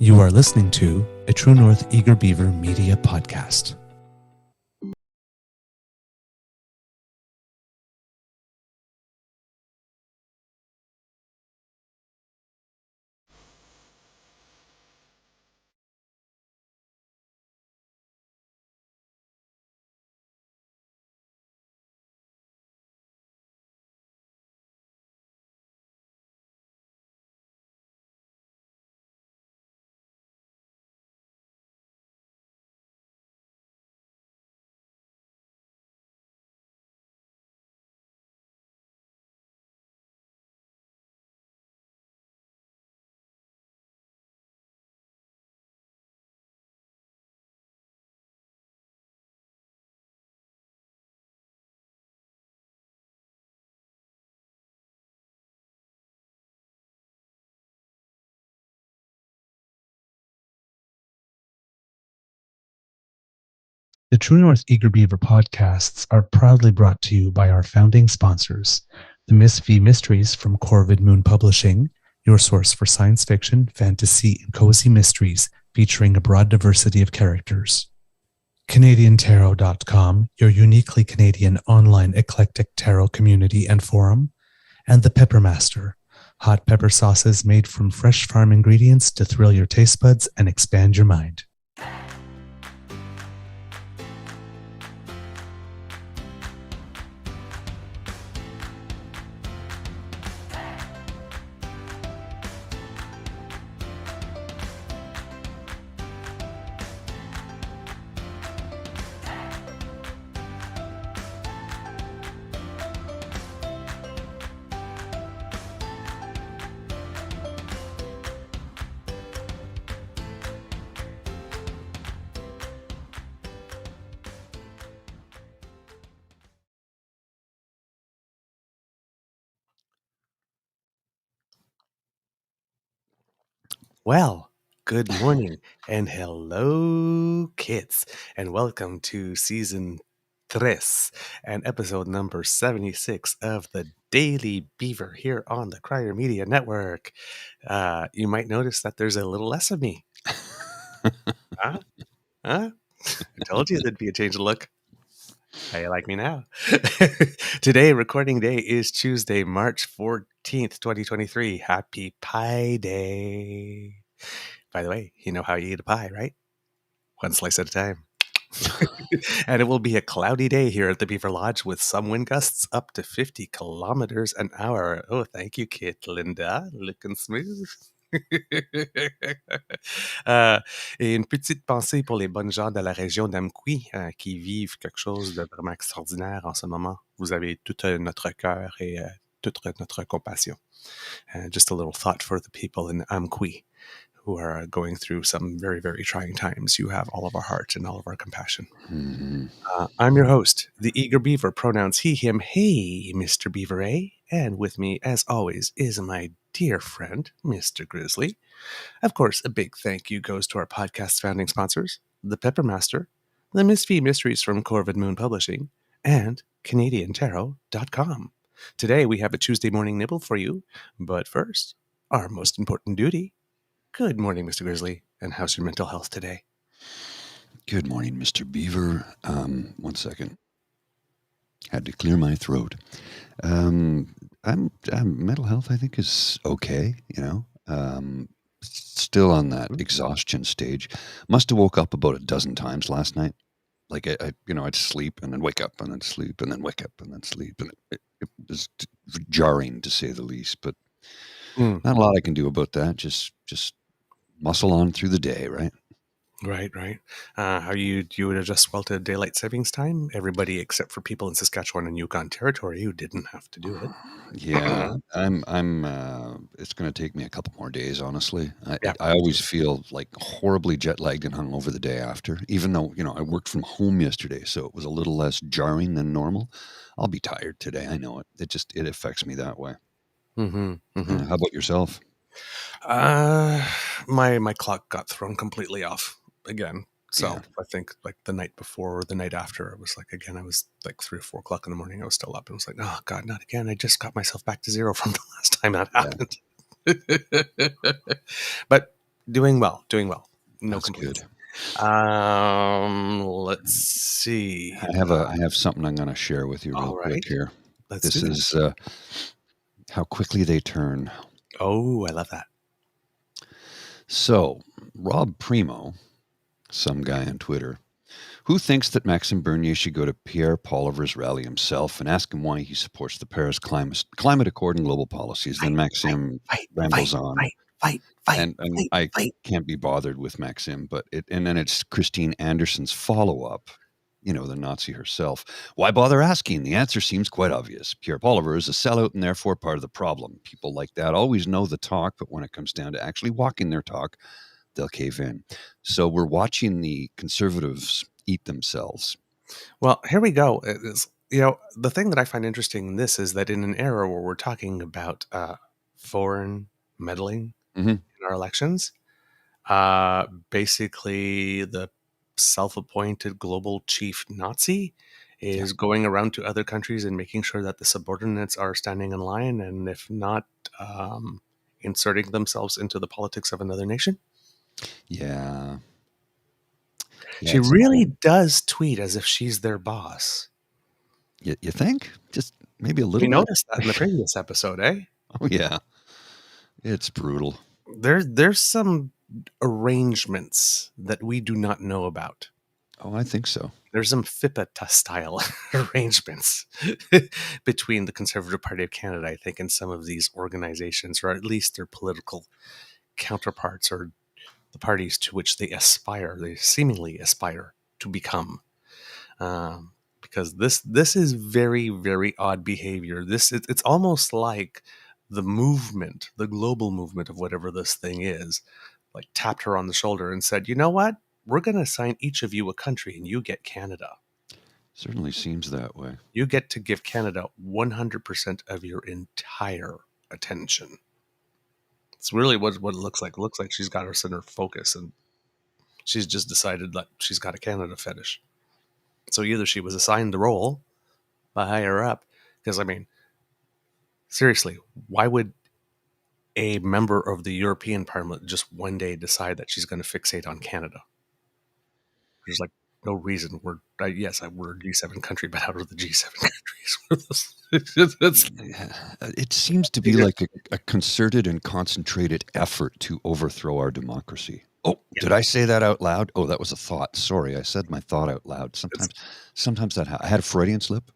You are listening to a True North Eager Beaver Media Podcast. The True North Eager Beaver podcasts are proudly brought to you by our founding sponsors, the Miss V Mysteries from Corvid Moon Publishing, your source for science fiction, fantasy, and cozy mysteries featuring a broad diversity of characters. CanadianTarot.com, your uniquely Canadian online eclectic tarot community and forum, and the Peppermaster, hot pepper sauces made from fresh farm ingredients to thrill your taste buds and expand your mind. Well, good morning and hello, kids, and welcome to season 3 and episode number 76 of the Daily Beaver here on the Crier Media Network. You might notice that there's a little less of me. Huh? I told you there'd be a change of look. How you like me now? Today, recording day is Tuesday, March 14th, 2023. Happy Pie Day. By the way, you know how you eat a pie, right? One slice at a time. And it will be a cloudy day here at the Beaver Lodge with some wind gusts up to 50 kilometers an hour. Oh, thank you, Kit Linda. Looking smooth. Et une petite pensée pour les bonnes gens de la région d'Amqui qui vivent quelque chose de vraiment extraordinaire en ce moment. Vous avez tout notre cœur et toute notre compassion. Just a little thought for the people in Amqui who are going through some very, very trying times. You have all of our heart and all of our compassion. Mm-hmm. I'm your host, the Eager Beaver, pronouns he, him, hey, Mr. Beaver A. And with me, as always, is my dear friend, Mr. Grizzly. Of course, a big thank you goes to our podcast founding sponsors, the Peppermaster, the Miss V Mysteries from Corvid Moon Publishing, and CanadianTarot.com. Today, we have a Tuesday morning nibble for you, but first, our most important duty. Good morning, Mr. Grizzly, and how's your mental health today? Good morning, Mr. Beaver. 1 second. Had to clear my throat. I'm mental health, I think, is okay. Still on that exhaustion stage. Must have woke up about a dozen times last night. Like I'd sleep and then wake up and then sleep and then wake up and then sleep, and it was jarring to say the least. But not a lot I can do about that. Just muscle on through the day, right? Right. You would adjust well to daylight savings time? Everybody except for people in Saskatchewan and Yukon Territory who didn't have to do it. Yeah, I'm. It's going to take me a couple more days, honestly. Yeah. I always feel like horribly jet lagged and hungover the day after. Even though I worked from home yesterday, so it was a little less jarring than normal. I'll be tired today. I know it. It affects me that way. How about yourself? My clock got thrown completely off again. So Yeah. I think like the night before or the night after, it was like, again, I was like 3 or 4 o'clock in the morning. I was still up and was like, oh God, not again. I just got myself back to zero from the last time that happened. But Doing well, doing well. No That's good. complaints. Let's see. I have something I'm going to share with you real All quick right, here. let's do This that. is how quickly they turn. Oh, I love that. So, Rob Primo, some guy on Twitter, who thinks that Maxime Bernier should go to Pierre Poliver's rally himself and ask him why he supports the Paris Climate Accord and global policies. Then Fight, fight, Maxime fight, fight, rambles on, fight, fight, fight, and fight, I fight. can't be bothered with Maxime, but and then it's Christine Anderson's follow up. The Nazi herself. Why bother asking? The answer seems quite obvious. Pierre Poliver is a sellout and therefore part of the problem. People like that always know the talk, but when it comes down to actually walking their talk, they'll cave in. So we're watching the conservatives eat themselves. Well, here we go. The thing that I find interesting in this is that in an era where we're talking about foreign meddling Mm-hmm. in our elections, basically the self-appointed global chief Nazi Yeah. is going around to other countries and making sure that the subordinates are standing in line, and if not, inserting themselves into the politics of another nation. Yeah. Yeah. She really does tweet as if she's their boss. You think? Just maybe a We little bit? noticed that in the previous episode, eh? Oh, yeah. It's brutal. There's some arrangements that we do not know about. Oh, I think so. There's some FIPA style arrangements between the Conservative Party of Canada, I think, and some of these organizations, or at least their political counterparts, or the parties to which they seemingly aspire to become. Because this is very, very odd behavior. It's almost like the global movement of whatever this thing is, like tapped her on the shoulder and said, "You know what? We're going to assign each of you a country, and you get Canada. Certainly seems that way. You get to give Canada 100% of your entire attention." It's really what it looks like. It looks like she's got her center focus, and she's just decided that she's got a Canada fetish. So either she was assigned the role by higher up, because I mean, seriously, why would a member of the European Parliament just one day decide that she's going to fixate on Canada? There's like no reason. We're a G7 country, but out of the G7 countries, It seems to be like a concerted and concentrated effort to overthrow our democracy. Oh, did I say that out loud? Oh, that was a thought. Sorry, I said my thought out loud. Sometimes I had a Freudian slip.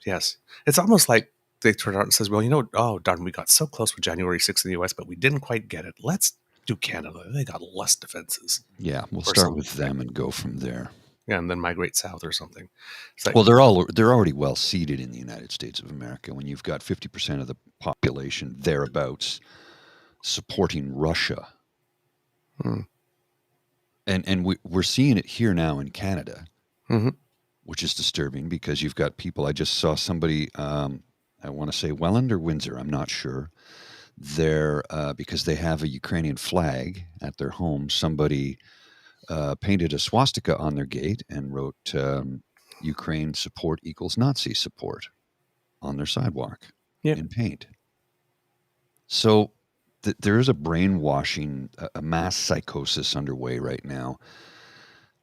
Yes, it's almost like they turn out and says, "Well, oh darn, we got so close with January 6th in the U.S., but we didn't quite get it. Let's do Canada. They got less defenses." Yeah, we'll start with them and go from there. Yeah, and then migrate south or something. Like, well, they're already well seated in the United States of America. When you've got 50% of the population thereabouts supporting Russia, and we're seeing it here now in Canada, which is disturbing because you've got people. I just saw somebody. I want to say Welland or Windsor. I'm not sure. There because they have a Ukrainian flag at their home. Somebody painted a swastika on their gate and wrote Ukraine support equals Nazi support on their sidewalk in paint. So there is a brainwashing, a mass psychosis underway right now,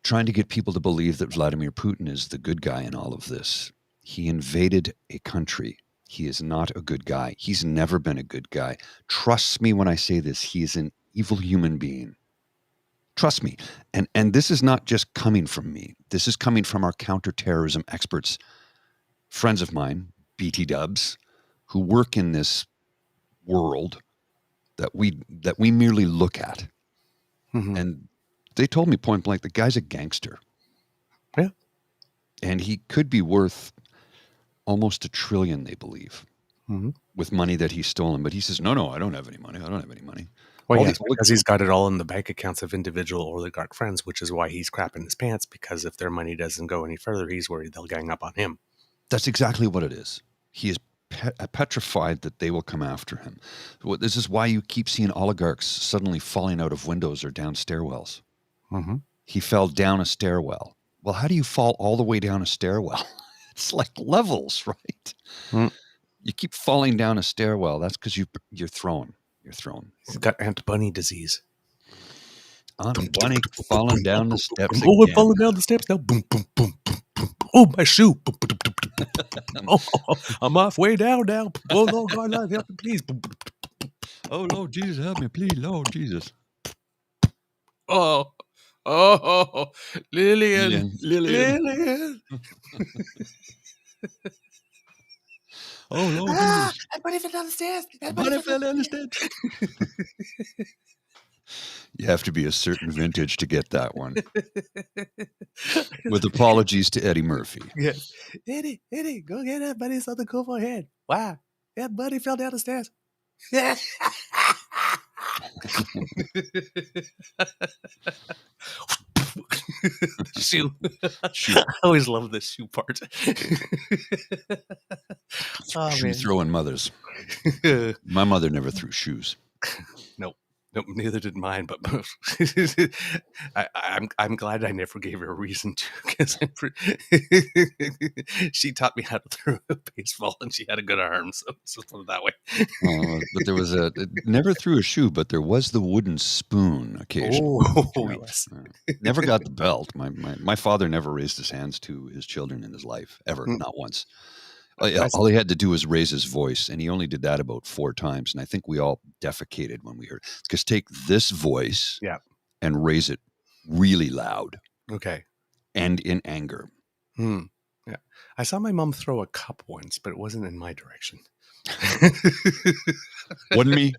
trying to get people to believe that Vladimir Putin is the good guy in all of this. He invaded a country. He is not a good guy. He's never been a good guy. Trust me when I say this. He is an evil human being. Trust me. And this is not just coming from me. This is coming from our counterterrorism experts, friends of mine, BT dubs, who work in this world that we merely look at. And they told me point blank, the guy's a gangster. Yeah. And he could be worth almost $1 trillion, they believe, with money that he's stolen. But he says, no, I don't have any money. I don't have any money. Well, yes, because he's got it all in the bank accounts of individual oligarch friends, which is why he's crapping his pants, because if their money doesn't go any further, he's worried they'll gang up on him. That's exactly what it is. He is petrified that they will come after him. This is why you keep seeing oligarchs suddenly falling out of windows or down stairwells. He fell down a stairwell. Well, how do you fall all the way down a stairwell? It's like levels, right? You keep falling down a stairwell. That's because you're thrown. You're thrown. He's got Aunt Bunny disease. On a bunny falling down the steps Oh, I'm again. falling down the steps now. Boom, boom, boom, boom, boom. Oh, my shoe. Boom, boom, boom, boom, boom. Oh, I'm halfway down now. Oh, Lord God, Lord, help me, please. Boom, boom, boom. Oh, Lord Jesus, help me, please, Lord Jesus. Oh, oh, Lillian, Lillian. Lillian. Oh, Lord Jesus. That bunny fell down the stairs. A That bunny bunny fell down fell down the steps. You have to be a certain vintage to get that one. With apologies to Eddie Murphy. Yes. Eddie, go get that bunny something cool for head. Wow. That bunny fell down the stairs. The shoe. Shoe, I always love the shoe part. Oh, shoe man. throwing mothers. My mother never threw shoes. Nope. Nope, neither did mine, but I'm glad I never gave her a reason to, because she taught me how to throw a baseball, and she had a good arm, so let's just put it that way. But there was never threw a shoe, but there was the wooden spoon occasionally. Oh, yes. Never got the belt. My father never raised his hands to his children in his life, ever, Mm. not once. All he had to do was raise his voice, and he only did that about 4 times. And I think we all defecated when we heard. Because take this voice, Yeah. and raise it really loud Okay. and in anger. Yeah. I saw my mom throw a cup once, but it wasn't in my direction. Wasn't me.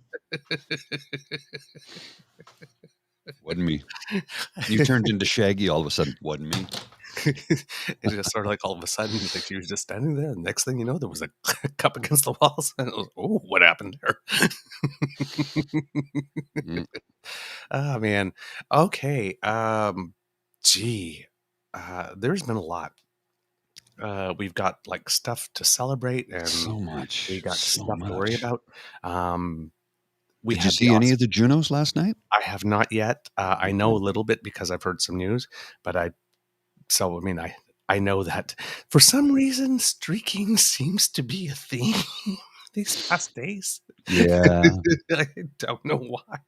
Wasn't me. You turned into Shaggy all of a sudden. Wasn't me. It just sort of like all of a sudden, like she was just standing there. And next thing you know, there was a cup against the walls. And it was, oh, what happened there? Oh, man. Okay. Gee, there's been a lot. We've got like stuff to celebrate, and So much. we got So stuff to worry much. about. We Did you had the see any of the Junos last night? I have not yet. I know a Okay. little bit because I've heard some news, but I mean, I know that for some reason streaking seems to be a theme these past days. Yeah. I don't know why.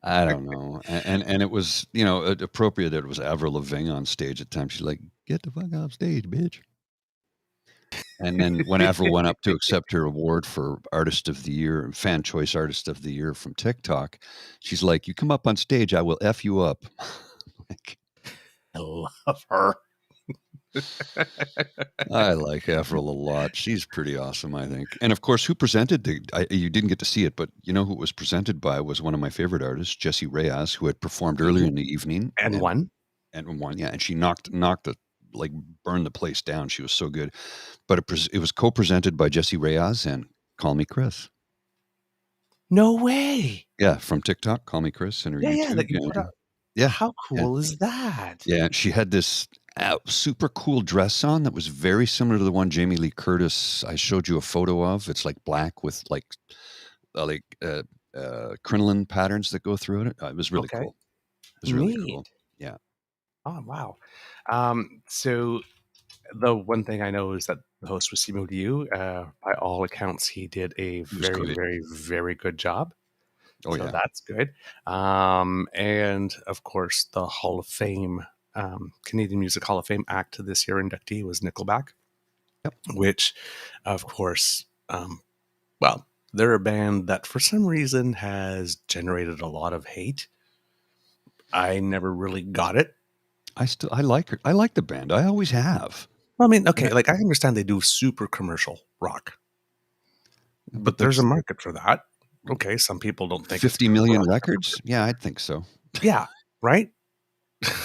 I don't know. And it was, appropriate that it was Avril Lavigne on stage at times. She's like, "Get the fuck off stage, bitch." And then when Avril went up to accept her award for Artist of the Year, Fan Choice Artist of the Year from TikTok, she's like, "You come up on stage, I will F you up." Like, I love her. I like Avril a lot. She's pretty awesome, I think. And of course, who presented you didn't get to see it, but you know who it was presented by was one of my favorite artists, Jessie Reyes, who had performed earlier in the evening And one. and won. Yeah, and she knocked the like burned the place down. She was so good. But it was co-presented by Jessie Reyes and Call Me Chris. No way. Yeah, from TikTok, Call Me Chris, and her Yeah, YouTube. that you put up. Yeah, How yeah, cool is that? yeah. She had this super cool dress on that was very similar to the one Jamie Lee Curtis I showed you a photo of. It's like black with like crinoline patterns that go through it. It was really Okay. cool. It was really cool. Neat. Yeah, Oh, wow. So the one thing I know is that the host was Simu Liu. By all accounts, he did a it was very, great. very, very good job. Oh So yeah, that's good. And of course, the Hall of Fame, Canadian Music Hall of Fame act this year inductee was Nickelback, yep. which, of course, well, they're a band that for some reason has generated a lot of hate. I never really got it. I like her. I like the band. I always have. Well, I mean, okay, like I understand they do super commercial rock, but there's a That's market for that. Okay, some people don't think it's 50 commercial million rock. records. Yeah, I'd think so. Yeah, right?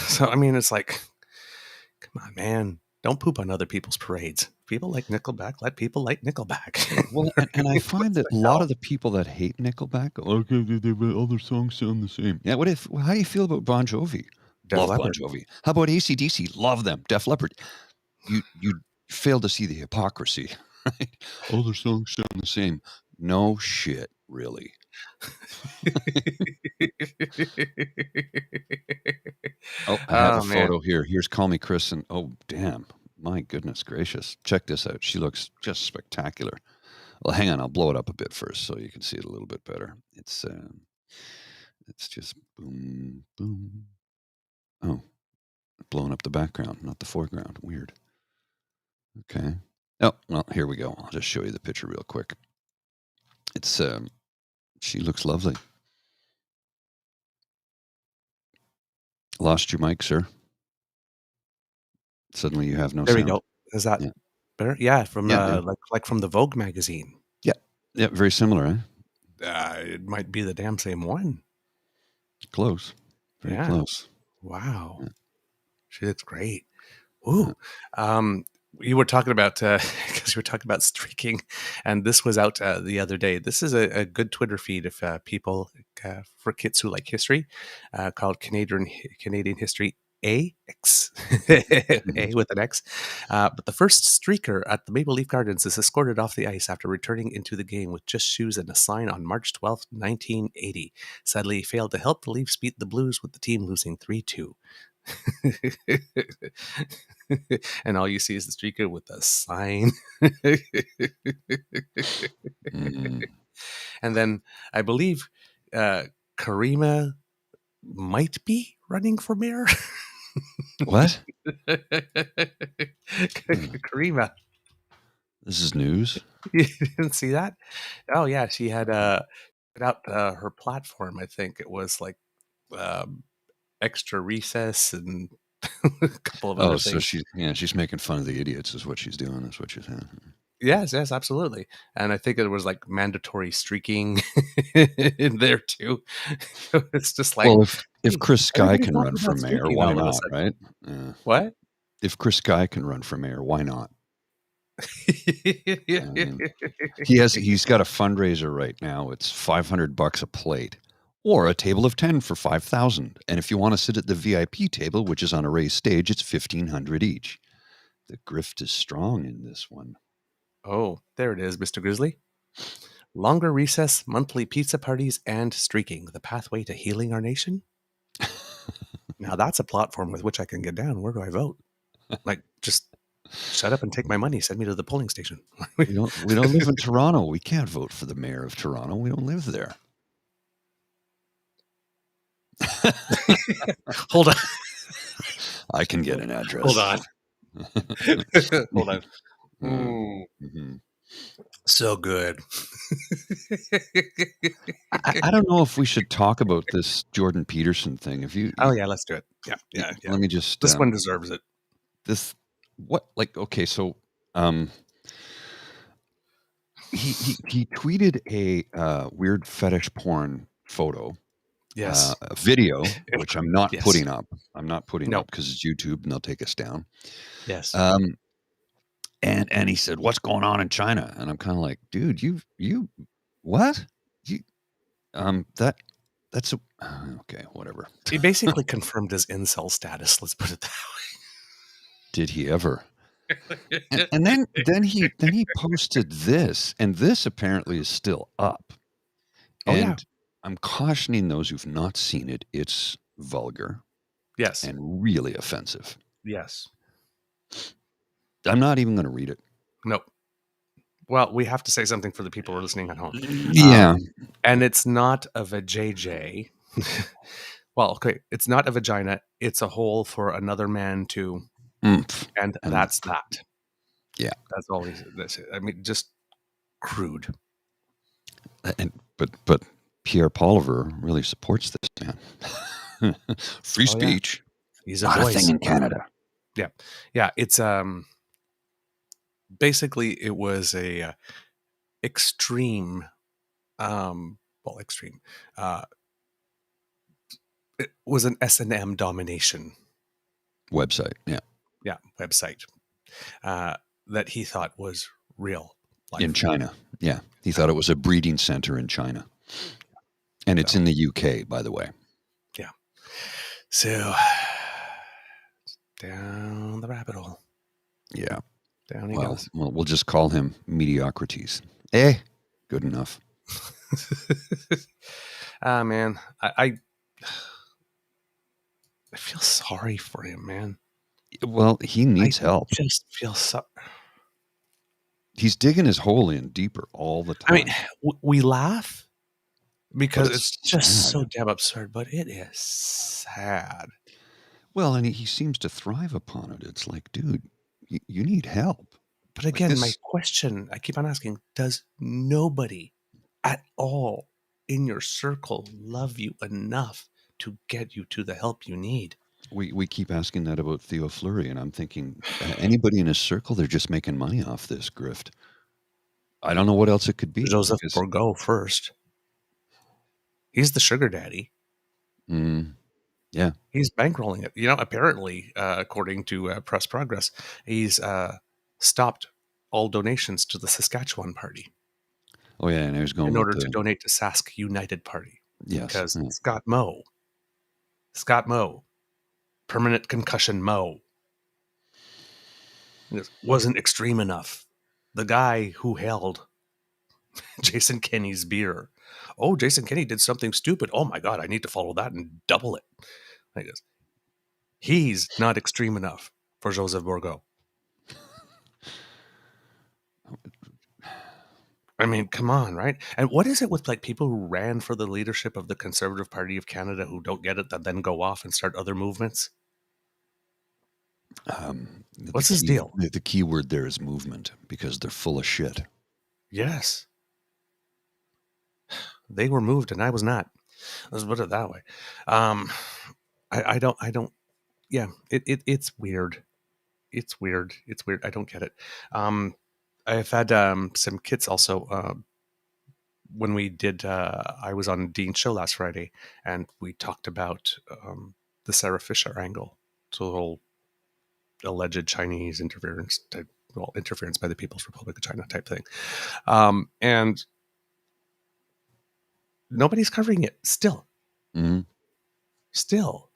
So, I mean, it's like, come on, man. Don't poop on other people's parades. People like Nickelback. Let people like Nickelback. Well, and I find that the a lot hell? of the people that hate Nickelback, okay, all their songs sound the same. Yeah, how do you feel about Bon Jovi? Def Love Bon Leppard. Jovi. How about AC/DC? Love them. Def Leppard. You fail to see the hypocrisy, right? All their songs sound the same. No shit, really. Oh, I have a Oh, man. photo here. Here's Call Me Chris, and oh, damn. My goodness gracious. Check this out. She looks just spectacular. Well, hang on. I'll blow it up a bit first so you can see it a little bit better. It's It's just boom, boom. Oh, blowing up the background, not the foreground. Weird. Okay. Oh, well, here we go. I'll just show you the picture real quick. It's she looks lovely. Lost your mic, sir. Suddenly you have no There we sound. go. Is that Yeah. better? Yeah, from Yeah, yeah. like from the Vogue magazine. Yeah. Yeah, very similar, eh? It might be the damn same one. Close. Very Yeah. close. Wow. Yeah. She looks great. Yeah. Ooh. You were talking about because you were talking about streaking, and this was out the other day. This is a good Twitter feed if people for kids who like history, called Canadian History AX Mhm. A with an X. But the first streaker at the Maple Leaf Gardens is escorted off the ice after returning into the game with just shoes and a sign on March 12th, 1980. Sadly, he failed to help the Leafs beat the Blues with the team losing 3-2. And all you see is the streaker with a sign. Mm. And then I believe Karima might be running for mayor. What? Karima, This is news? you didn't see that? Oh yeah, she had put out her platform. I think it was like um, extra recess and a couple of Oh, other so things. she's making fun of the idiots is what she's doing, is what she's saying. Yes, absolutely. And I think it was like mandatory streaking in there too. It's just like, Well, if hey, Chris Sky everybody's can talking run for about mayor, streaking why all of a not, sudden. right? Yeah. What? If Chris Sky can run for mayor, why not? I mean, he's got a fundraiser right now. It's $500 a plate, or a table of 10 for 5,000. And if you want to sit at the VIP table, which is on a raised stage, it's 1,500 each. The grift is strong in this one. Oh, there it is, Mr. Grizzly. Longer recess, monthly pizza parties, and streaking, the pathway to healing our nation. Now that's a platform with which I can get down. Where do I vote? Like, just shut up and take my money. Send me to the polling station. We don't live in Toronto. We can't vote for the mayor of Toronto. We don't live there. Hold on. I can get an address. Hold on. Hold on. Mm-hmm. So good. I don't know if we should talk about this Jordan Peterson thing. If you, Oh yeah, let's do it. Yeah. let me just This one deserves it. this what like okay so he tweeted a weird fetish porn photo, Yes. a video, which I'm not Yes. putting up. I'm not putting No. up because it's YouTube and they'll take us down. Yes. And he said, "What's going on in China?" And I'm kind of like, "Dude, you what? You that's a, okay, whatever." He basically confirmed his incel status. Let's put it that Did he ever? way. And then he posted this, and this apparently is still up. Oh yeah. And I'm cautioning those who've not seen it. It's vulgar Yes. and really offensive. Yes. I'm not even going to read it. Nope. Well, we have to say something for the people who are listening at home. Yeah. And it's not of a JJ. Well, okay, it's not a vagina. It's a hole for another man to, Oomph. and that's that. Yeah. That's all he said. I mean, just crude. But Pierre Poliver really supports this man. Free Oh, yeah. speech. He's a Not a voice. thing in Canada. Yeah. It's basically it was a extreme, extreme. It was an S&M domination. Website. Yeah. Yeah, website that he thought was real life. In China. Yeah. He thought it was a breeding center in China. And it's in the UK, by the way. Yeah. So down the rabbit hole. Yeah. Down he Well, goes. we'll just call him mediocrities. Good enough. Man, I feel sorry for him, man. Well, he needs help. I just feel so. He's digging his hole in deeper all the time. I mean, we laugh But because it's it's just sad. so damn absurd, but it is sad. Well, and he seems to thrive upon it. It's like, dude, you need help. But Like again, my this. question I keep on asking, does nobody at all in your circle love you enough to get you to the help you need? We keep asking that about Theo Fleury, and I'm thinking anybody in his circle, they're just making money off this grift. I don't know what else it could be Joseph because, Bourgault first. He's the sugar daddy. mm, yeah, He's bankrolling it. You know, apparently, according to Press Progress, he's stopped all donations to the Saskatchewan Party oh yeah, and I was going in with order to the donate to Sask United Party yes, because yeah. Scott Moe, permanent concussion Moe, wasn't extreme enough. The guy who held Jason Kenney's beer. Oh, Jason Kenney did something stupid. Oh my God, I need to follow that and double it. I guess he's not extreme enough for Joseph Bourgault. I mean, come on, right? And what is it with like people who ran for the leadership of the Conservative Party of Canada who don't get it, that then go off and start other movements? The What's his key deal? the key word there is movement because they're full of shit. Yes, they were moved and I was not. Let's put it that way. Um, I don't. Yeah, it's weird. It's weird. It's weird. I don't get it. Um, I've had some kids also. When we did, I was on Dean's show last Friday, and we talked about the Sarah Fisher angle, so the whole alleged Chinese interference type, well, interference by the People's Republic of China type thing, and nobody's covering it still. Hmm. Still,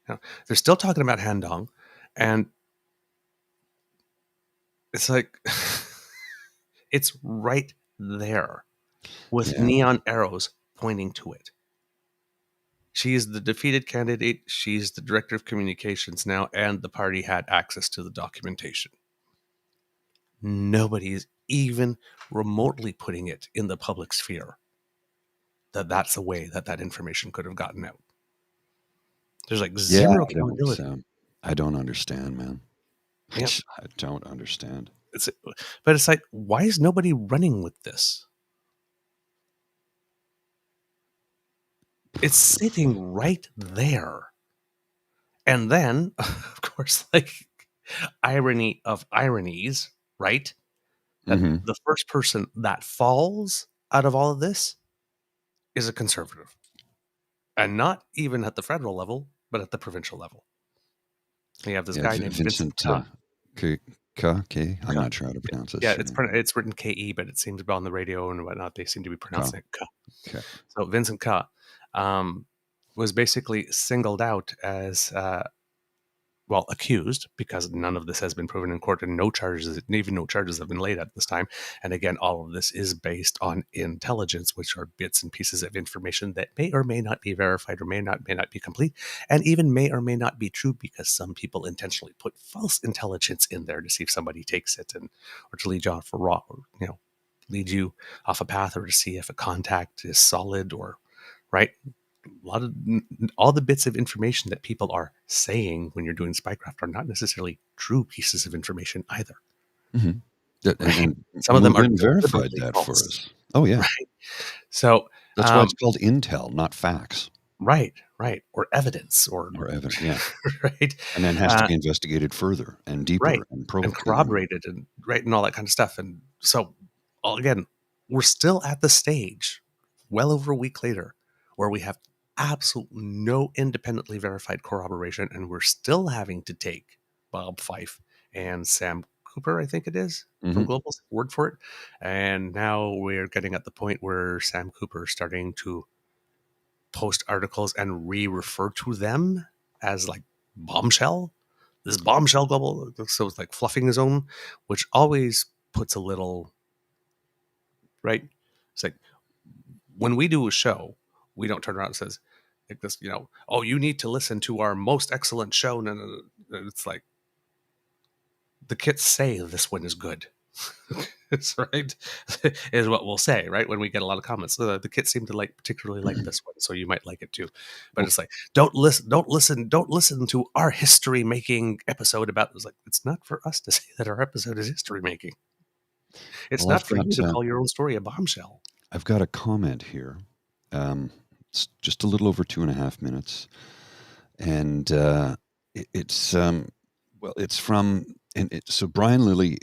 you know, they're still talking about Handong, and it's like it's right there with Yeah, neon arrows pointing to it. She is the defeated candidate. She's the director of communications now, and the party had access to the documentation. Nobody is even remotely putting it in the public sphere that that's a way that that information could have gotten out. There's like yeah. zero accountability. I don't understand, man. Yeah, I don't understand. it's but it's like, why is nobody running with this? It's sitting right there. And then, of course, like irony of ironies, right? That Hmm. the first person that falls out of all of this is a conservative. And not even at the federal level, but at the provincial level. You have this Yeah, guy named Vincent Vincent Ka. K. I'm Ka. not sure how to pronounce his Yeah, it's surname. it's written Ke, but it seems to be on the radio and whatnot. They seem to be K. pronouncing it Ka. Okay. So Vincent Ka was basically singled out as well, accused, because none of this has been proven in court and even no charges have been laid at this time. And again, all of this is based on intelligence, which are bits and pieces of information that may or may not be verified or may not be complete, and even may or may not be true because some people intentionally put false intelligence in there to see if somebody takes it and or to lead you off a raw, lead you off a path, or to see if a contact is solid or right. A lot of all the bits of information that people are saying when you're doing spycraft are not necessarily true pieces of information either. Hmm. Right? And Some of them Move are In verified deliberately that for false. us. Oh yeah, Right? So, that's why it's called intel, not facts right, or evidence, or or evidence. Yeah, right, and then has to uh, be investigated further and right, deeper and and and corroborated, and right, and all that kind of stuff. And so, again, we're still at the stage, well over a week later, where we have absolutely no independently verified corroboration, and we're still having to take Bob Fife and Sam Cooper, I think it is, from hmm. Global's word for it. And now we're getting at the point where Sam Cooper is starting to post articles and re-refer to them as like bombshell. This bombshell global, so it's like fluffing his own, which always puts a little right. It's like when we do a show, we don't turn around and says like this, oh, you need to listen to our most excellent show. No, no, no. It's like the kits say this one is good. That's right, is what we'll say, right? When we get a lot of comments. The kids seem to particularly like this one, so you might like it too. But Well, it's like, don't listen to our history making episode about. It's like, it's not for us to say that our episode is history making. It's well, not for you to call your own story a bombshell. I've got a comment here. It's just a little over 2.5 minutes, and it's from so Brian Lilly,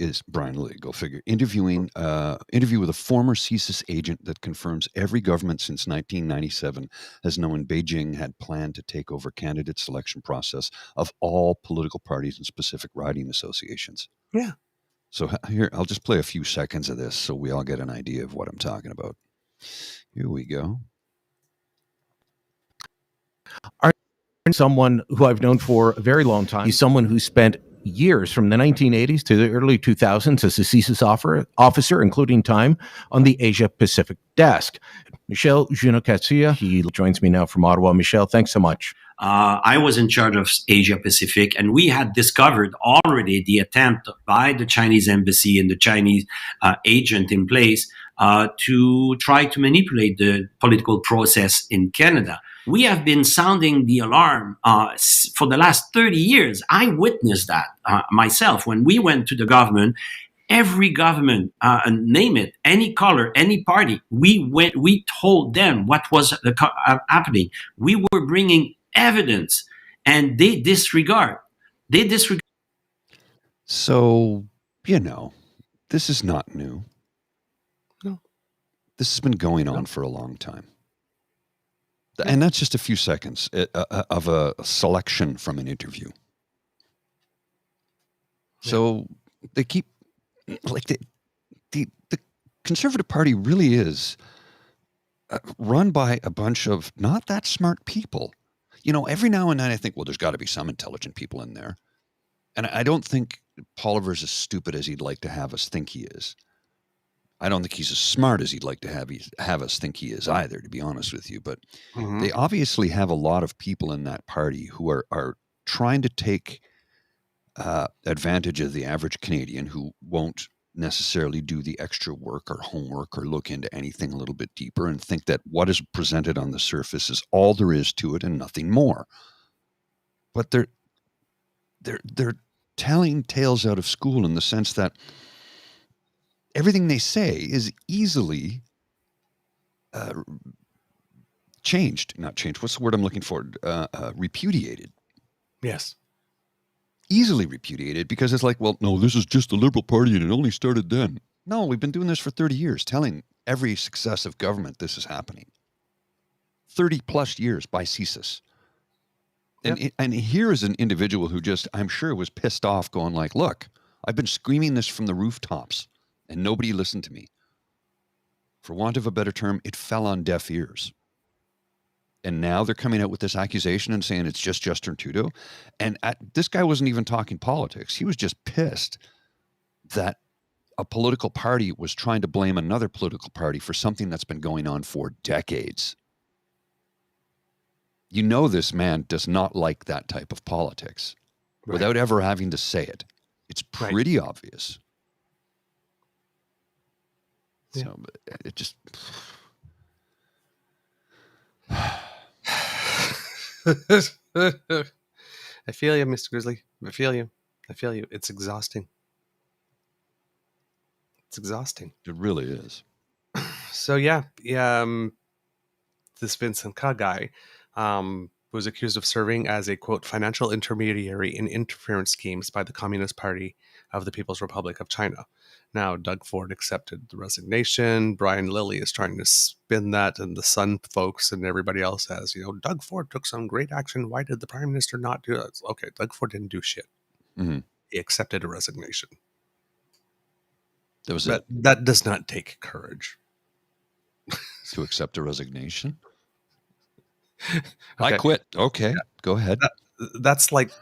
go figure, interview with a former CSIS agent that confirms every government since 1997 has known Beijing had planned to take over candidate selection process of all political parties and specific riding associations. Yeah. So here, I'll just play a few seconds of this so we all get an idea of what I'm talking about. Here we go. Someone who I've known for a very long time. He's someone who spent years from the 1980s to the early 2000s as a CSIS officer, including time on the Asia Pacific desk. Michel Junokatsuya, he joins me now from Ottawa. Michel, thanks so much. I was in charge of Asia Pacific, and we had discovered already the attempt by the Chinese embassy and the Chinese agent in place to try to manipulate the political process in Canada. We have been sounding the alarm for the last 30 years. I witnessed that myself when we went to the government. Every government, name it, any color, any party, we told them what was happening. We were bringing evidence, and they disregard. So, this is not new. No. This has been going on for a long time. And that's just a few seconds of a selection from an interview. Yeah. So they keep, the Conservative Party really is run by a bunch of not that smart people. Every now and then I think, well, there's got to be some intelligent people in there. And I don't think Poliver's as stupid as he'd like to have us think he is. I don't think he's as smart as he'd like to have us think he is either, to be honest with you. But they obviously have a lot of people in that party who are trying to take advantage of the average Canadian who won't necessarily do the extra work or homework or look into anything a little bit deeper and think that what is presented on the surface is all there is to it and nothing more. But they're telling tales out of school in the sense that everything they say is easily not changed. What's the word I'm looking for? Repudiated. Yes. Easily repudiated, because it's like, well, no, this is just the Liberal Party and it only started then. No, we've been doing this for 30 years, telling every successive government this is happening. 30 plus years by CSIS. Yep. And here is an individual who just, I'm sure, was pissed off, going like, look, I've been screaming this from the rooftops and nobody listened to me. For want of a better term, it fell on deaf ears. And now they're coming out with this accusation and saying it's just Justin Trudeau. And this guy wasn't even talking politics. He was just pissed that a political party was trying to blame another political party for something that's been going on for decades. This man does not like that type of politics, right, without ever having to say it. It's pretty obvious. Yeah. So it just... I feel you, Mr. Grizzly. I feel you. It's exhausting. It really is. So yeah. This Vincent Ka guy was accused of serving as a, quote, financial intermediary in interference schemes by the Communist Party of the People's Republic of China. Now, Doug Ford accepted the resignation. Brian Lilly is trying to spin that, and the Sun folks and everybody else says, Doug Ford took some great action. Why did the Prime Minister not do that? Okay, Doug Ford didn't do shit. Mm-hmm. He accepted a resignation. That does not take courage. To accept a resignation? Okay. I quit. Okay, yeah. Go ahead. That's like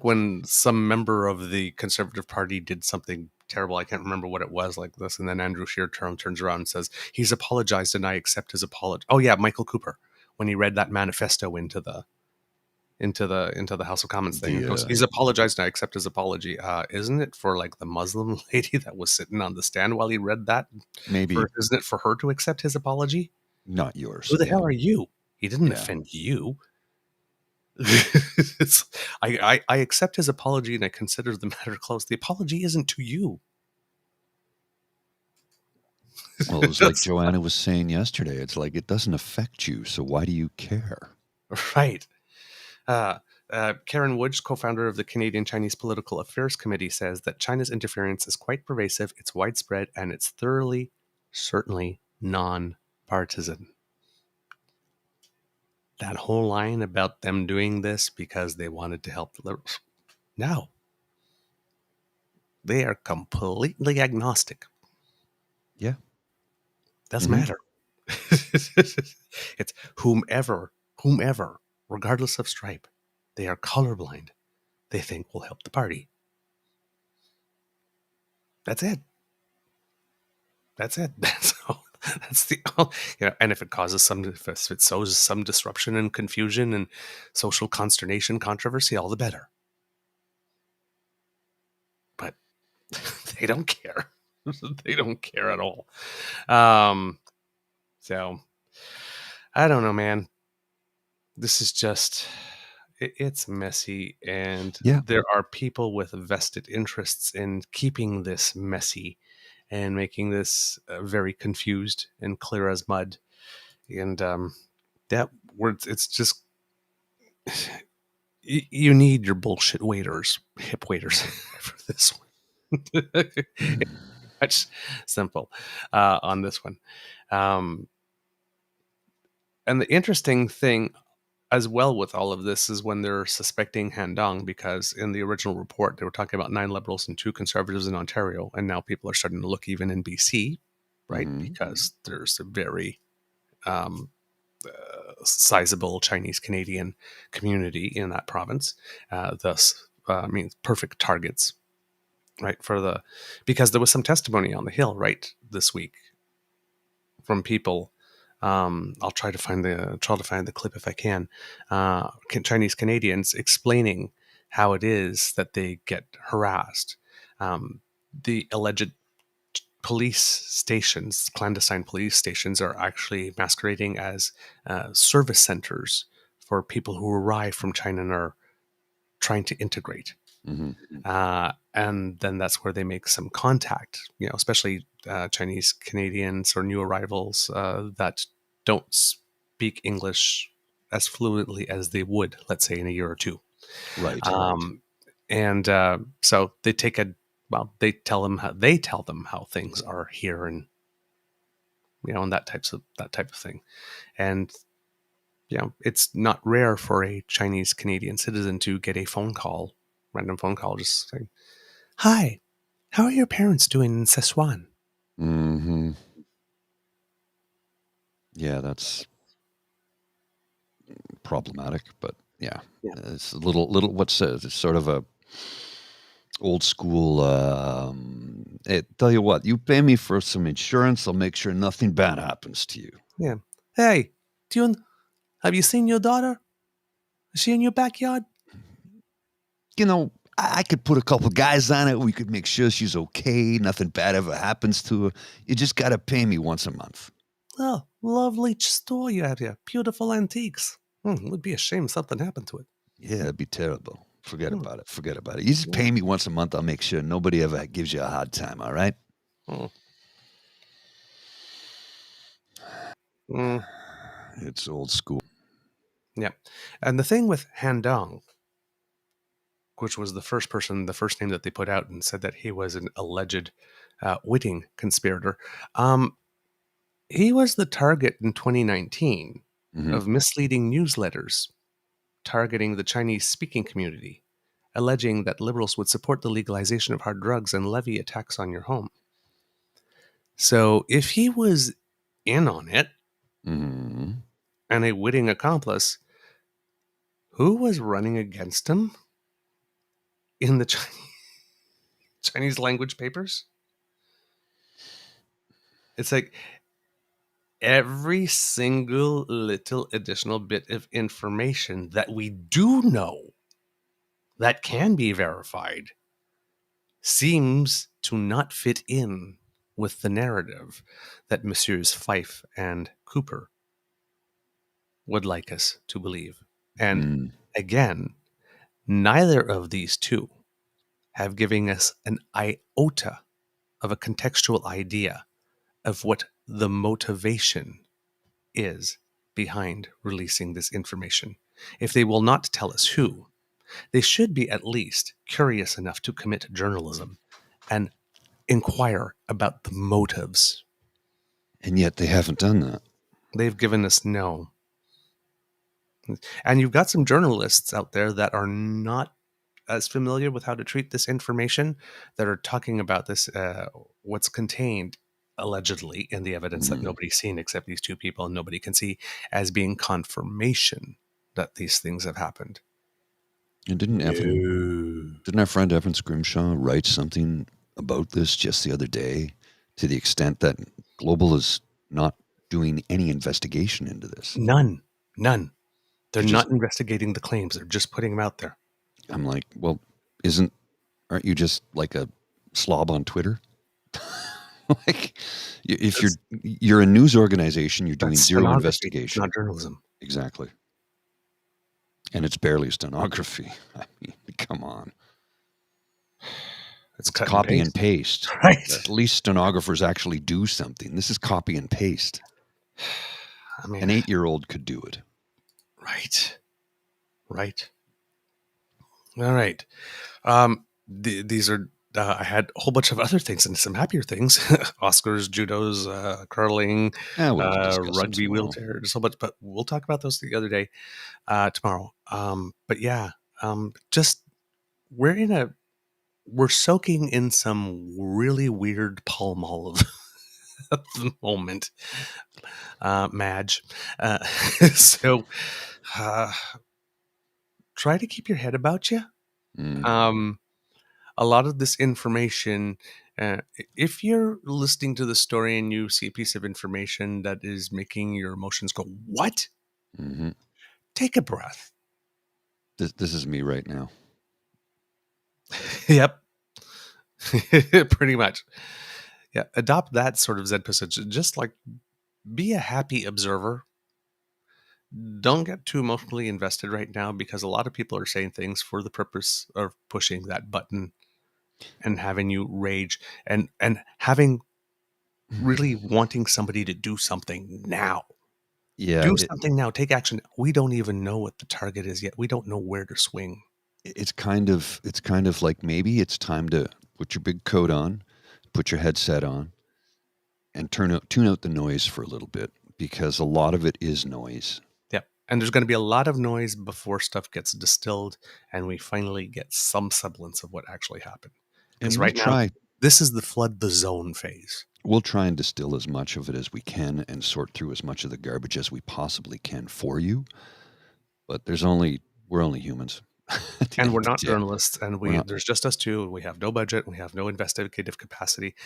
when some member of the Conservative Party did something terrible. I can't remember what it was, like this. And then Andrew Scheer turns around and says, he's apologized and I accept his apology. Oh yeah, Michael Cooper, when he read that manifesto into the into the House of Commons thing. He goes, he's apologized and I accept his apology. Isn't it for like the Muslim lady that was sitting on the stand while he read that? Maybe. Isn't it for her to accept his apology? Not yours. Who the hell are you? He didn't offend you. I accept his apology and I consider the matter closed. The apology isn't to you. Well, it was like Joanna was saying yesterday. It's like, it doesn't affect you, so why do you care? Right. Karen Woods, co-founder of the Canadian Chinese Political Affairs Committee, says that China's interference is quite pervasive, it's widespread, and it's certainly non-partisan. That whole line about them doing this because they wanted to help the liberals. No. They are completely agnostic. Yeah. Doesn't matter. It's whomever, regardless of stripe, they are colorblind. They think will help the party. That's it. That's the and if it sows some disruption and confusion and social consternation, controversy, all the better. But they don't care. They don't care at all. So I don't know, man. This is just, it's messy, and there are people with vested interests in keeping this messy and making this very confused and clear as mud. And it's just, you need your bullshit hip waiters for this one. Much simple on this one. And the interesting thing as well with all of this is when they're suspecting Handong, because in the original report, they were talking about 9 liberals and 2 conservatives in Ontario. And now people are starting to look even in BC, right? Because there's a very sizable Chinese Canadian community in that province. Thus, perfect targets, right? Because there was some testimony on the Hill, right, this week from people. I'll try to find the clip if I can. Chinese Canadians explaining how it is that they get harassed. The alleged police stations, clandestine police stations, are actually masquerading as service centers for people who arrive from China and are trying to integrate. And then that's where they make some contact, especially Chinese Canadians or new arrivals that don't speak English as fluently as they would, let's say, in a year or two. Right. And so they they tell them how things are here, and and that type of thing. And it's not rare for a Chinese Canadian citizen to get a random phone call, just saying, "Hi, how are your parents doing in Szechuan?" Yeah, that's problematic, but it's a little. It's sort of a old school. Hey, tell you what, you pay me for some insurance, I'll make sure nothing bad happens to you. Yeah. Hey, have you seen your daughter? Is she in your backyard? I could put a couple guys on it. We could make sure she's okay. Nothing bad ever happens to her. You just got to pay me once a month. Oh, lovely store you have here. Beautiful antiques. It would be a shame if something happened to it. Yeah, it'd be terrible. Forget about it. You just pay me once a month. I'll make sure nobody ever gives you a hard time. All right? It's old school. Yeah. And the thing with Handong, which was the first name that they put out and said that he was an alleged witting conspirator. He was the target in 2019 of misleading newsletters targeting the Chinese-speaking community, alleging that liberals would support the legalization of hard drugs and levy a tax on your home. So if he was in on it and a witting accomplice, who was running against him in the Chinese language papers? It's like, every single little additional bit of information that we do know that can be verified seems to not fit in with the narrative that Messieurs Fife and Cooper would like us to believe. And again, neither of these two have given us an iota of a contextual idea of what the motivation is behind releasing this information. If they will not tell us who, they should be at least curious enough to commit journalism and inquire about the motives. And yet they haven't done that. They've given us no. And you've got some journalists out there that are not as familiar with how to treat this information, that are talking about this, what's contained allegedly in the evidence that nobody's seen except these two people and nobody can see, as being confirmation that these things have happened. And didn't our friend Evan Scrimshaw write something about this just the other day, to the extent that Global is not doing any investigation into this? None. They're not investigating the claims. They're just putting them out there. I'm like, well, aren't you just like a slob on Twitter? Like, if you're a news organization, you're doing zero investigation. Not journalism. Exactly. And it's barely stenography. I mean, come on. It's copy and paste. Right. At least stenographers actually do something. This is copy and paste. I mean, an 8-year-old could do it. Right. All right. These are, I had a whole bunch of other things and some happier things. Oscars, judos, curling, rugby, wheelchair, just a whole bunch, but we'll talk about those the other day, tomorrow. But yeah, just, we're soaking in some really weird palm olive at the moment, Madge. So try to keep your head about you. A lot of this information, if you're listening to the story and you see a piece of information that is making your emotions go, what? Take a breath. This is me right now. Yep. Pretty much. Yeah. Adopt that sort of Zen position. Just like, be a happy observer. Don't get too emotionally invested right now, because a lot of people are saying things for the purpose of pushing that button and having you rage and having really wanting somebody to do something now. Yeah. Do something now. Take action. We don't even know what the target is yet. We don't know where to swing. It's kind of like, maybe it's time to put your big coat on, put your headset on, and tune out the noise for a little bit, because a lot of it is noise. Yeah. And there's going to be a lot of noise before stuff gets distilled and we finally get some semblance of what actually happened. Because now, this is the flood the zone phase. We'll try and distill as much of it as we can and sort through as much of the garbage as we possibly can for you. But we're only humans. And we're not journalists, and there's just us two. We have no budget. We have no investigative capacity.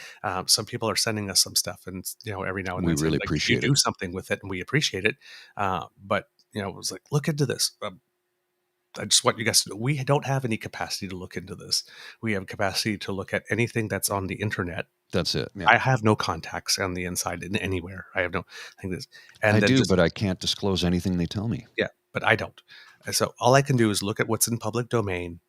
Some people are sending us some stuff, and every now and then we really appreciate it. Do something with it, and we appreciate it. But it was like, look into this. I just want you guys to know, we don't have any capacity to look into this. We have capacity to look at anything that's on the internet. That's it. Yeah. I have no contacts on the inside in anywhere. I have no thing. I do, but I can't disclose anything they tell me. Yeah, but I don't. So all I can do is look at what's in public domain,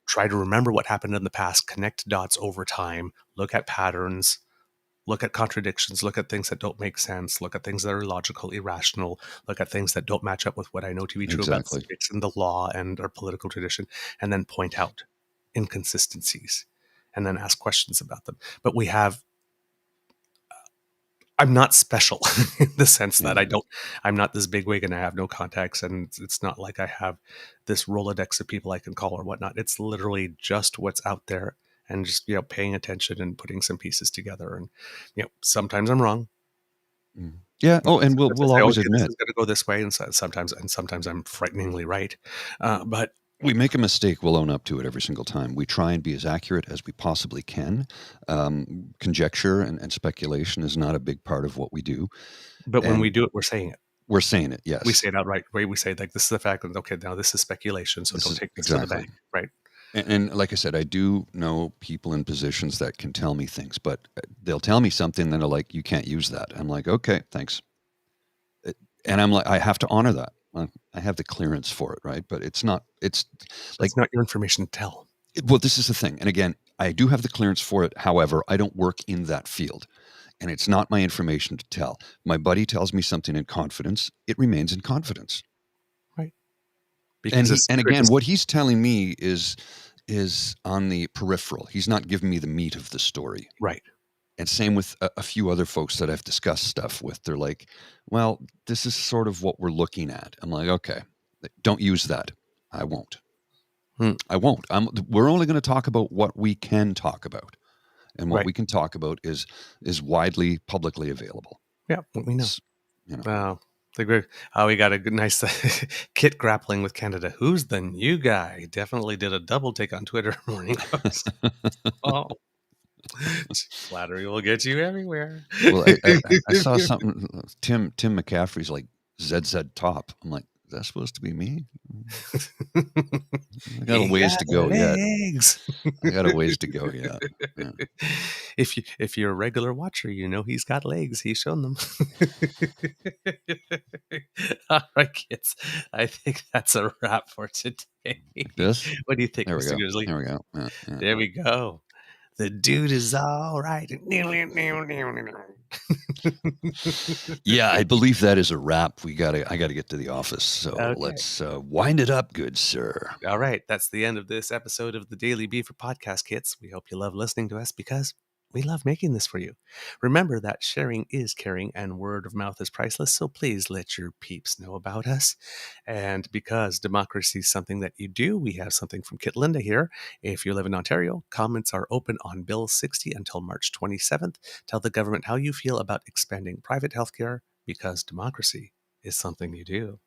try to remember what happened in the past, connect dots over time, look at patterns, look at contradictions, look at things that don't make sense, look at things that are illogical, irrational, look at things that don't match up with what I know to be true about civics and the law and our political tradition, and then point out inconsistencies and then ask questions about them. But I'm not special in the sense that I'm not this bigwig and I have no contacts, and it's not like I have this Rolodex of people I can call or whatnot. It's literally just what's out there and just, paying attention and putting some pieces together. And, sometimes I'm wrong. Yeah. Oh, and we'll always admit it's going to go this way. And sometimes I'm frighteningly right. But We make a mistake, we'll own up to it every single time. We try and be as accurate as we possibly can. Conjecture and speculation is not a big part of what we do. But when And we do it, we're saying it. we're saying it, yes. We say it outright, right? We say, like, this is a fact, and okay, now this is speculation, so don't take this to the bank, right? And like I said, I do know people in positions that can tell me things, but they'll tell me something, then they're like, you can't use that. I'm like, okay, thanks. And I'm like, I have to honor that. I have the clearance for it, right? But it's not Not your information to tell. Well, this is the thing. And again, I do have the clearance for it. However, I don't work in that field. And it's not my information to tell. My buddy tells me something in confidence. It remains in confidence. Right. And again, what he's telling me is on the peripheral. He's not giving me the meat of the story. Right. And same with a few other folks that I've discussed stuff with. They're like, well, this is sort of what we're looking at. I'm like, okay, don't use that. I won't. I won't. We're only going to talk about what we can talk about. And what we can talk about is widely publicly available. Yeah, what we know. We got a good, nice Kit grappling with Canada. Who's the new guy? Definitely did a double take on Twitter morning. Oh, flattery will get you everywhere. Well, I saw something. Tim McCaffrey's like ZZ Top. I'm like, is that supposed to be me? I got a ways to go yet. I got a ways to go yet. Yeah. If you're a regular watcher, you know he's got legs. He's shown them. All right, kids. I think that's a wrap for today. This? What do you think, Mr. Grizzly? There we go. Yeah. There we go. The dude is all right. Yeah, I believe that is a wrap. I gotta get to the office. So let's wind it up, good sir. All right. That's the end of this episode of the Daily Beaver Podcast, Kits. We hope you love listening to us because we love making this for you. Remember that sharing is caring and word of mouth is priceless, so please let your peeps know about us. And because democracy is something that you do, we have something from Kit Linda here. If you live in Ontario, comments are open on Bill 60 until March 27th. Tell the government how you feel about expanding private healthcare because democracy is something you do.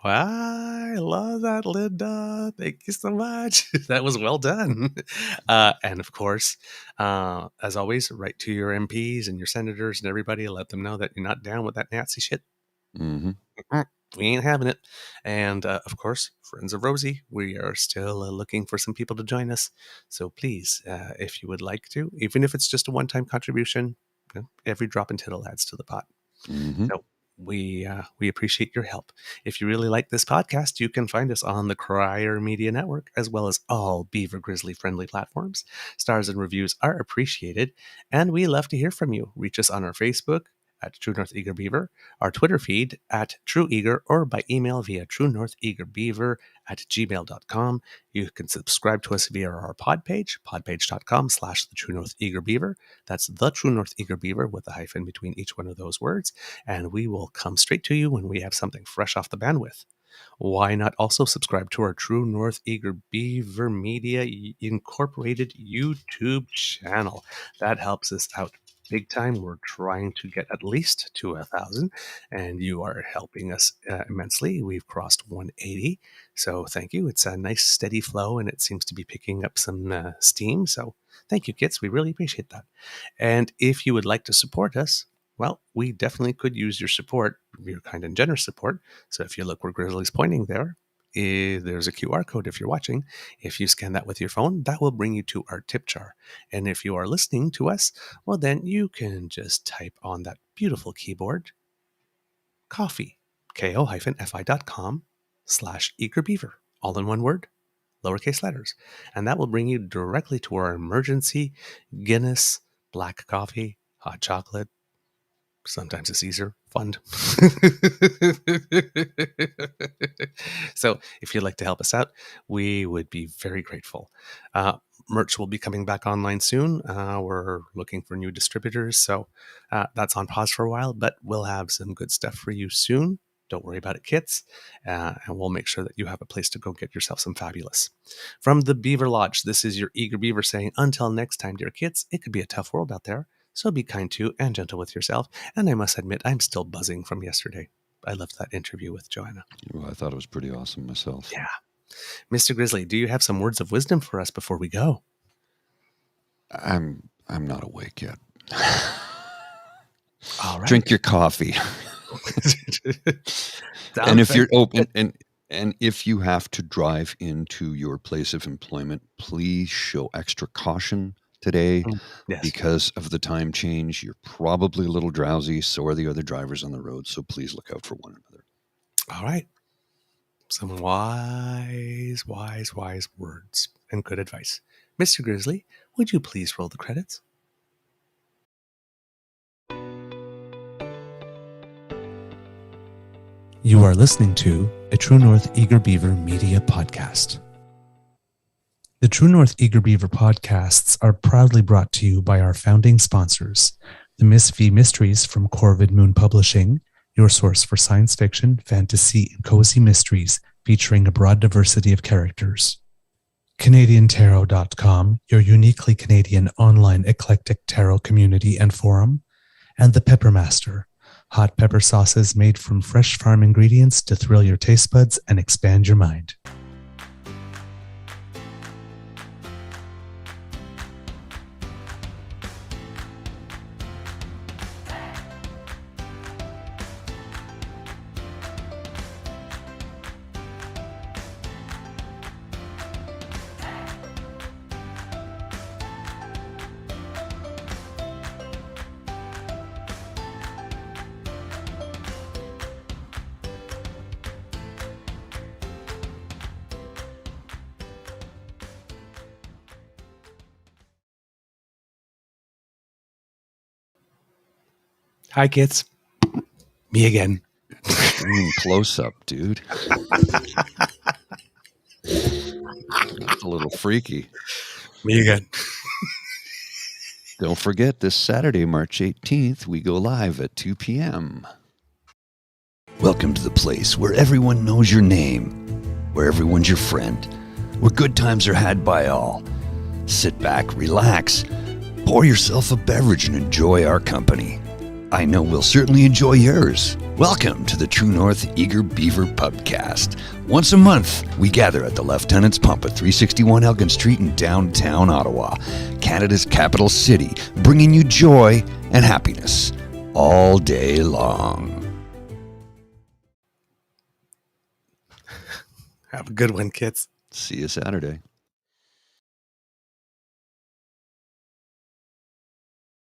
Wow, I love that, Linda. Thank you so much. That was well done. And of course, as always, write to your MPs and your senators and everybody. Let them know that you're not down with that Nazi shit. Mm-hmm. We ain't having it. And of course, Friends of Rosie, we are still looking for some people to join us. So please, if you would like to, even if it's just a one-time contribution, every drop and tittle adds to the pot. Mm-hmm. So we appreciate your help. If you really like this podcast, you can find us on the Crier Media Network, as well as all Beaver Grizzly friendly platforms. Stars and reviews are appreciated, and we love to hear from you. Reach us on our Facebook at True North Eager Beaver, our Twitter feed at True Eager, or by email via truenortheagerbeaver@gmail.com. You can subscribe to us via our pod page, podpage.com/the True North Eager Beaver. That's the True North Eager Beaver with a hyphen between each one of those words. And we will come straight to you when we have something fresh off the bandwidth. Why not also subscribe to our True North Eager Beaver Media Incorporated YouTube channel? That helps us out big time. We're trying to get at least to 1,000, and you are helping us immensely. We've crossed 180, so thank you. It's a nice steady flow, and it seems to be picking up some steam. So thank you, Kits. We really appreciate that. And if you would like to support us, well, we definitely could use your support, your kind and generous support. So if you look where Grizzly's pointing there, there's a QR code if you're watching. If you scan that with your phone, that will bring you to our tip jar. And if you are listening to us, well, then you can just type on that beautiful keyboard, coffee, ko-fi.com/eagerbeaver, all in one word, lowercase letters. And that will bring you directly to our emergency Guinness black coffee, hot chocolate, sometimes a Caesar fund. So if you'd like to help us out, we would be very grateful. Merch will be coming back online soon. We're looking for new distributors, so that's on pause for a while, but we'll have some good stuff for you soon. Don't worry about it, Kits. And we'll make sure that you have a place to go get yourself some fabulous. From the Beaver Lodge, this is your Eager Beaver saying, until next time, dear Kits, it could be a tough world out there. So be kind to and gentle with yourself. And I must admit, I'm still buzzing from yesterday. I loved that interview with Joanna. Well, I thought it was pretty awesome myself. Yeah. Mr. Grizzly, do you have some words of wisdom for us before we go? I'm not awake yet. All right. Drink your coffee. And if you're open and if you have to drive into your place of employment, please show extra caution today. Yes. Because of the time change. You're probably a little drowsy, so are the other drivers on the road, so please look out for one another. All right. Some wise words and good advice. Mr. Grizzly, would you please roll the credits? You are listening to a True North Eager Beaver Media Podcast. The True North Eager Beaver podcasts are proudly brought to you by our founding sponsors, the Miss V Mysteries from Corvid Moon Publishing, your source for science fiction, fantasy, and cozy mysteries featuring a broad diversity of characters. CanadianTarot.com, your uniquely Canadian online eclectic tarot community and forum, and The Peppermaster, hot pepper sauces made from fresh farm ingredients to thrill your taste buds and expand your mind. Hi, kids. Me again. Close up, dude. That's a little freaky. Me again. Don't forget, this Saturday, March 18th, we go live at 2 p.m. Welcome to the place where everyone knows your name, where everyone's your friend, where good times are had by all. Sit back, relax, pour yourself a beverage and enjoy our company. I know we'll certainly enjoy yours. Welcome to the True North Eager Beaver Pubcast. Once a month, we gather at the Lieutenant's Pump at 361 Elgin Street in downtown Ottawa, Canada's capital city, bringing you joy and happiness all day long. Have a good one, kids. See you Saturday.